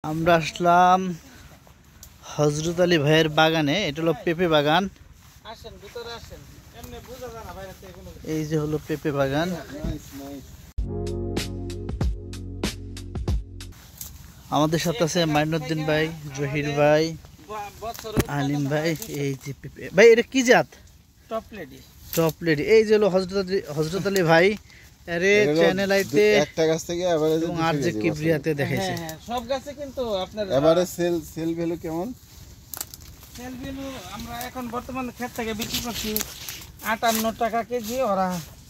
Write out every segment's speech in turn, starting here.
আমরা আসলাম হযরত আলী ভাইয়ের বাগানে। এটা হলো পেঁপে বাগান। আসেন ভিতরে আসেন, এমনি বোঝা যায় না বাইরে থেকে কোনো। এই যে হলো পেঁপে বাগান। আমাদের সাথে আছে মাইনুদ্দিন ভাই, জহির ভাই, আলিম ভাই। এই যে পেঁপে ভাই, এটা কি জাত? Top lady. Top lady. এই যে হলো হযরত আলী ভাই আরে চ্যানেল আইতে একটা গাছ থেকে এভারেজ এবং আর যে কিবরিয়াতে দেখাইছে। হ্যাঁ সব গাছে কিন্তু আপনার এভারেজ সেল ভ্যালু কেমন? সেল ভ্যালু আমরা এখন বর্তমানে ক্ষেত থেকে বিক্রি করছি 58 টাকা কেজি। ওরা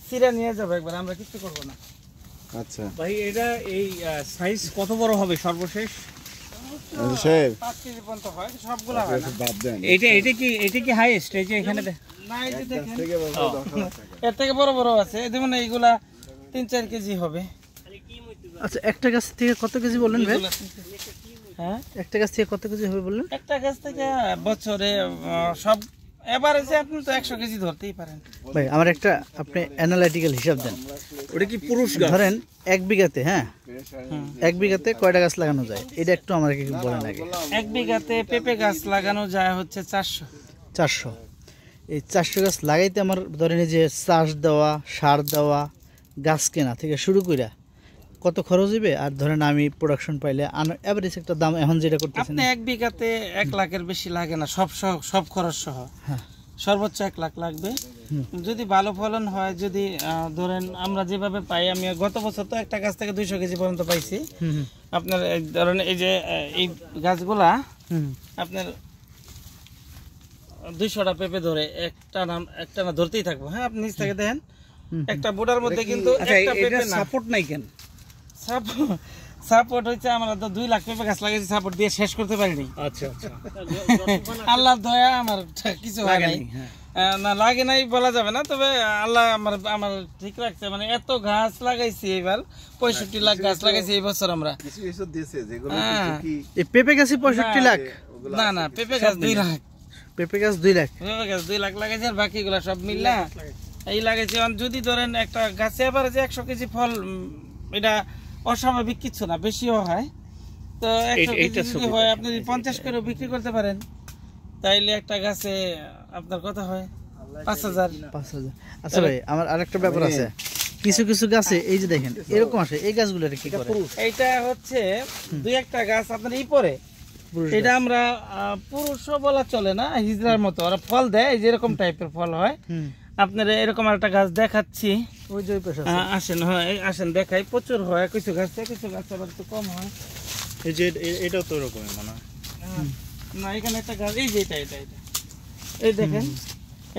সিরা নিয়ে যাবে একবার, আমরা কিছু করব না। আচ্ছা ভাই, এটা এই সাইজ কত বড় হবে সর্বশেষ? সাহেব 5 কেজি পর্যন্ত হয়, সবগুলা হয় না। বাদ দেন এটা কি হাইয়েস্ট? এই যে এখানে না, এই যে দেখেন থেকে এর থেকে বড় বড় আছে, এই যেমন এইগুলা 3-4 কেজি হবে। আচ্ছা, একটা গাছ থেকে কত কেজি বললেন ভাই? হ্যাঁ, একটা গাছ থেকে কত কেজি হবে বললেন? একটা গাছ থেকে বছরে সব এভারেজে আপনি তো 100 কেজি ধরতেই পারেন। ভাই আমার একটা আপনি অ্যানালাইটিক্যাল হিসাব দেন। ওটা কি পুরুষ গাছ? ধরেন 1 বিঘাতে, হ্যাঁ 1 বিঘাতে কয়টা গাছ লাগানো যায় এটা একটু আমাকে বলেন আগে। 1 বিঘাতে পেঁপে গাছ লাগানো যায় হচ্ছে 400। এই 400 গাছ লাগাইতে আমার ধরেন এই যে চাষ দেওয়া, সার দেওয়া, গাছ কেনা থেকে শুরু কইরা কত খরচ হইবে? আর ধরেন আমি প্রোডাকশন পাইলে এভারেজ একটা দাম এখন যেটা করতেছেন আপনি 1 বিঘাতে 1 লাখের বেশি লাগে না, সব খরচ সহ। হ্যাঁ, সর্বোচ্চ 1 লাখ লাগবে যদি ভালো ফলন হয়। যদি ধরেন আমরা যেভাবে পাই, আমি গত বছর তো একটা গাছ থেকে 200 কেজি পর্যন্ত পাইছি। আপনার ধরেন এই যে এই গাছগুলা আপনার 200টা পেঁপে ধরে একটা না ধরতেই থাকবো। হ্যাঁ, আপনি নিচ থেকে দেখেন একটা বোর্ডার মধ্যে কিন্তু একটা পেঁপে না। সাপোর্ট নাই কেন? সাপোর্ট হচ্ছে আমরা তো 2 লাখ পেঁপে গাছ লাগাইছি, সাপোর্ট দিয়ে শেষ করতে পারিনি। আচ্ছা আচ্ছা, আল্লাহর দয়া, আমার কিছু হয় নাই। না লাগে নাই বলা যাবে না, তবে আল্লাহ আমার ঠিক রাখছে। মানে এত গাছ লাগাইছি এবার, 65 লাখ গাছ লাগাইছি এই বছর আমরা। কিছু কিছু দিয়েছে যেগুলো কি এই পেঁপে গাছে 65 লাখ? না পেঁপে গাছ 2 লাখ। পেঁপে গাছ 2 লাখ? পেঁপে গাছ 2 লাখ লাগাইছি, আর বাকিগুলা সব মিললা এই লাগাইছি। যদি ধরেন একটা গাছে আবার যে 100 কেজি ফল, এটা অস্বাভাবিক কিছু না, বেশিও হয়। তো 100 কেজি যদি হয়, আপনি যদি 50 করে বিক্রি করতে পারেন, তাইলে একটা গাছে আপনার কত হয়? 5000। আচ্ছা ভাই, আমার আরেকটা ব্যাপার আছে। কিছু কিছু গাছে এই যে দেখেন এরকম আসে, এই গাছগুলোর কি করে? এইটা হচ্ছে 2-1টা গাছ আপনার এই পরে, এটা আমরা পুরুষও বলা চলে না, হিজড়ার মতো ওরা ফল দেয়, এই যে এরকম টাইপের ফল হয়। আপনার এরকম একটা গাছ দেখাচ্ছি, ওই যে পাশে আসেন। হয় আসেন দেখাই, প্রচুর হয় কিছু গাছ, কিছু গাছ আবার একটু কম হয়। এই যে এটাও তো এরকমই মনে হয়। না, এখানে একটা গাছ, এই যে এটা এই দেখেন,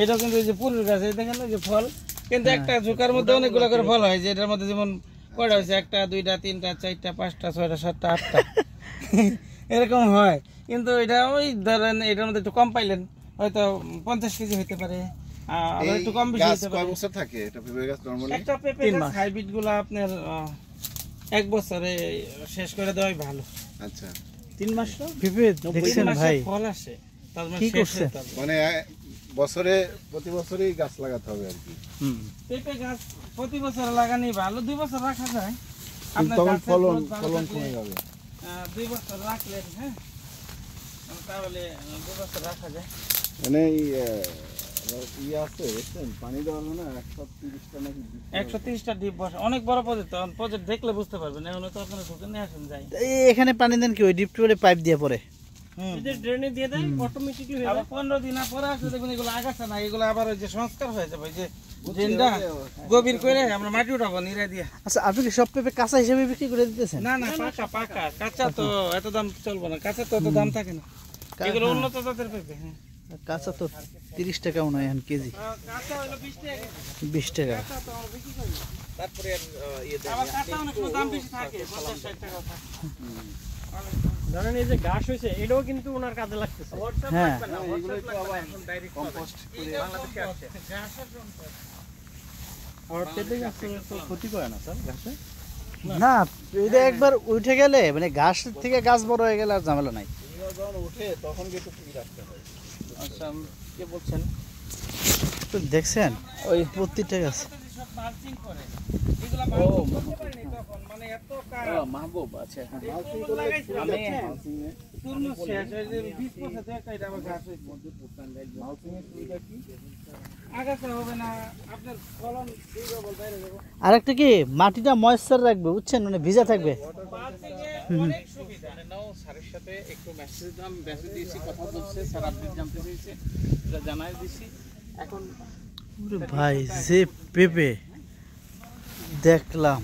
এটাও কিন্তু এই যে পুরুষ গাছ, এই দেখেন ওই যে ফল, কিন্তু একটা ঝুঁকার মধ্যে অনেকগুলো করে ফল হয়। যে এটার মধ্যে যেমন কয়টা হয়েছে, 1টা 2টা 3টা 4টা 5টা 6টা 7টা 8টা এরকম হয়। কিন্তু এটা ওই ধরেন এটার মধ্যে একটু কম পাইলেন, হয়তো 50 কেজি হইতে পারে, আর একটু কম বেশি হইতে পারে। কয় বছর থাকে এটা পেঁপে গাছ নরমালি? একটা পেঁপে গাছ হাইব্রিড গুলা আপনার 1 বছরে শেষ করে দেওয়াই ভালো। আচ্ছা 3 মাস পেঁপে দেখছেন ভাই ফল আসে, তার মানে কি শেষ করছে? হতে হবে। মানে প্রতি বছরই গাছ লাগাতে হবে আর কি। পেঁপে গাছ প্রতি বছর লাগানি ভালো, 2 বছর রাখা যায়। আপনার তখন গাছের ফলন growth ভালো থাকলে, কমে যাবে। 2 বছর রাখলেন, হ্যাঁ তাহলে 2 বছর রাখা যায়। মানে আছে দেখছেন, পানি দেওয়া হবে না 130টা নাকি 130টা ডিপ বসে, অনেক বড় প্রজেক্ট দেখলে বুঝতে পারবেন। এখন তো আপনারা ঢুকে নিয়ে আসেন যাই। এখানে পানি দেন কি ওই ডিপ টিউবওয়েলে পাইপ দিয়ে পড়ে? ড্রেনে দিয়ে দেয় অটোমেটিকলি হয়ে যায়। 15 দিন পরে আসলে দেখবেন এগুলো আগাছা না, এগুলো আবার ওই যে সংস্কার হয়ে যাবে, যে ড্রেনটা গভীর করে আমরা মাটি উঠাবো নিরা দিয়ে। আচ্ছা, আপনি কি সব পেঁপে কাঁচা হিসেবে বিক্রি করে দিতেছেন? না পাকা কাঁচা তো এত দাম চলবে না, কাঁচা তো এত দাম থাকে না, এগুলো উন্নত জাতের পেঁপে। কাঁচা তো 30 টাকা মনে হয় এখন কেজি। কাঁচা হলো 20 টাকা। 20 টাকা। কাঁচা তো আমরা বিক্রি করি। তারপরে আবার কাঁচা অনেক দাম বেশি থাকে, 50-60 টাকা থাকে। ধরেন এই যে ঘাস হয়েছে, এটাও কিন্তু ওনার কাজে লাগতেছে। হ্যাঁ, আর পেঁপে গাছ তো ক্ষতি করে না স্যার ঘাসে? না এটা একবার উঠে গেলে মানে ঘাস থেকে গাছ বড় হয়ে গেলে আর ঝামেলা নাই। যখন ওঠে তখন কিন্তু ঠিক রাখতে হয়। আচ্ছা, কে বলছেন? তো দেখছেন ওই প্রত্যেকটা গাছ মালচিং করে এগুলা মালচিং করতে পারিনি তখন মানে এত কাজ মাহবুব আছে মালচিং করলে মালচিংয়ে পূর্ণ শেষ হয়ে যে 20 বছর একটা এটা আবার গাছ হয়েছে মালচিংয়ের সুবিধা কি? আগাছা হবে না আপনার ফলন দুর্বল বাইরে যাবে আরেকটা কি মাটিটা ময়েশ্চার রাখবে বুঝছেন মানে ভিজা থাকবে মালচিংয়ে অনেক সুবিধা নাও স্যারের সাথে একটু মেসেজ দিলাম, মেসেজ দিয়েছি, কথা বলছে, স্যার আপডেট জানতে চেয়েছে, এটা জানাই দিছি। এখন ওরে ভাই যে পেঁপে দেখলাম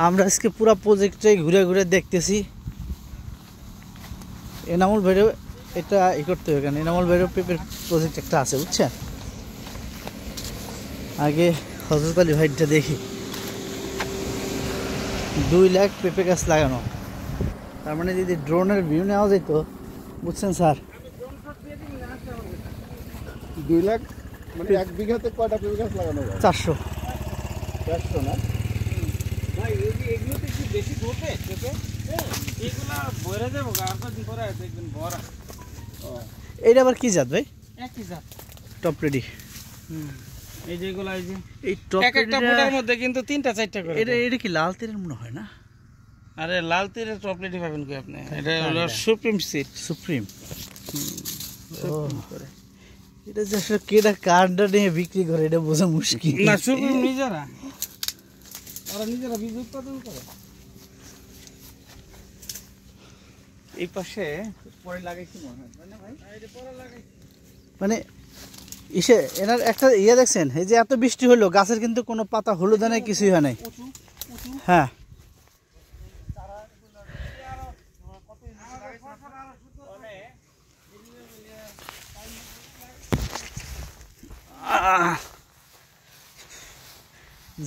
আমরা আজকে পুরো প্রজেক্টটাই ঘুরে ঘুরে দেখতেছি। এনামুল ভাইরও এটা ই করতে হবে কেন, এনামুল ভাইরও পেঁপের প্রজেক্ট একটা আছে বুঝছেন। আগে হযরত আলী ভাইটা দেখি 2 লাখ পেঁপে গাছ লাগানো, তার মানে যদি ড্রোনের ভিউ নেওয়া যেত বুঝছেন স্যার। 2 লাখ মানে 1 বিঘাতে কয়টা পেঁপে গাছ লাগানো যায়? 400। 400 না? ভাই এই যে এগুলোতে কি বেশি ধোপে পেঁপে এগুলা ভরে যাবো আর কদিন পরে আছে একদিন ভরা এইটা আবার কি জাত ভাই? একই জাত টপ রেডি। এই যেগুলো এই যে এই টপ এক একটা ফুটার মধ্যে কিন্তু 3টা 4টা করে এটা এটা কি লাল তীরের মনে হয় না? আরে লাল তীরের চকলেটই পাবেন কি আপনি এটা হলো সুপ্রিম সিড সুপ্রিম। এটা যে আসলে কেটা কার্ডটা নিয়ে বিক্রি করে এটা বোঝা মুশকিল। না সুপ্রিম নিজেরা ওরা নিজেরা বীজ উৎপাদন করে এই পাশে পরে লাগাইছি মনে হয়, তাই না ভাই? মানে ইসে এনার একটা ইয়ে দেখছেন, এই যে এত বৃষ্টি হলো গাছের কিন্তু কোনো পাতা হলুদ নাই, কিছুই হয় নাই। হ্যাঁ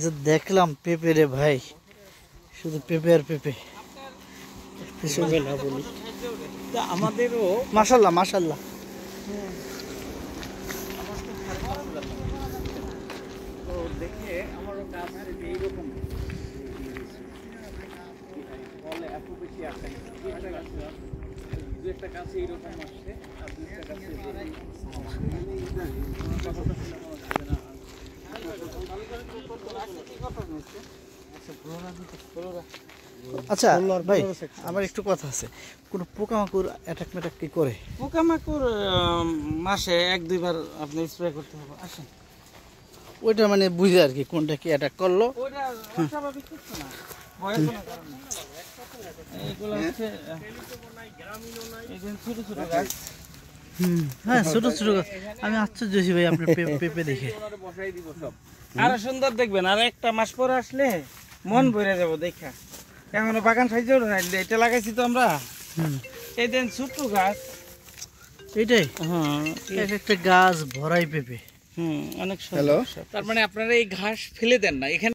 যে দেখলাম পেঁপে রে ভাই, শুধু পেঁপে আর পেঁপে। তা আমাদেরও মাশাল্লাহ মাশাল্লাহ। তো দেখে আমারও গাছ এইরকম ফলে এত বেশি আসে না। দু একটা গাছ এইরকম আসছে আর 2টা গাছে আচ্ছা ভাই আমার একটু কথা আছে, কোনো পোকামাকড় অ্যাটাক ম্যাটাক কি করে? পোকামাকড় মাসে 1-2 বার আপনি স্প্রে করতে হবে আসেন ওইটা মানে বুঝে আর কি কোনটা কি অ্যাটাক করলো। ওটা অস্বাভাবিক কিছু না ভয়ের কোনো কারণ নেই এইগুলো হচ্ছে এই যে ছোট ছোট গাছ হ্যাঁ ছোট ছোট গাছ। আমি আশ্চর্য হয়েছি ভাই আপনার পেঁপে দেখে। বসাই দিব সব। আরো সুন্দর দেখবেন আর একটা মাস পরে আসলে মন ভরে যাব দেখা। এখনো বাগান সাইজেও না এটা লাগাইছি তো আমরা এই দেন ছোট্ট গাছ এইটাই হ্যাঁ এক একটা গাছ ভরাই পেঁপে। অনেক হ্যালো সুন্দর তার মানে আপনারা এই ঘাস ফেলে দেন না, এখানে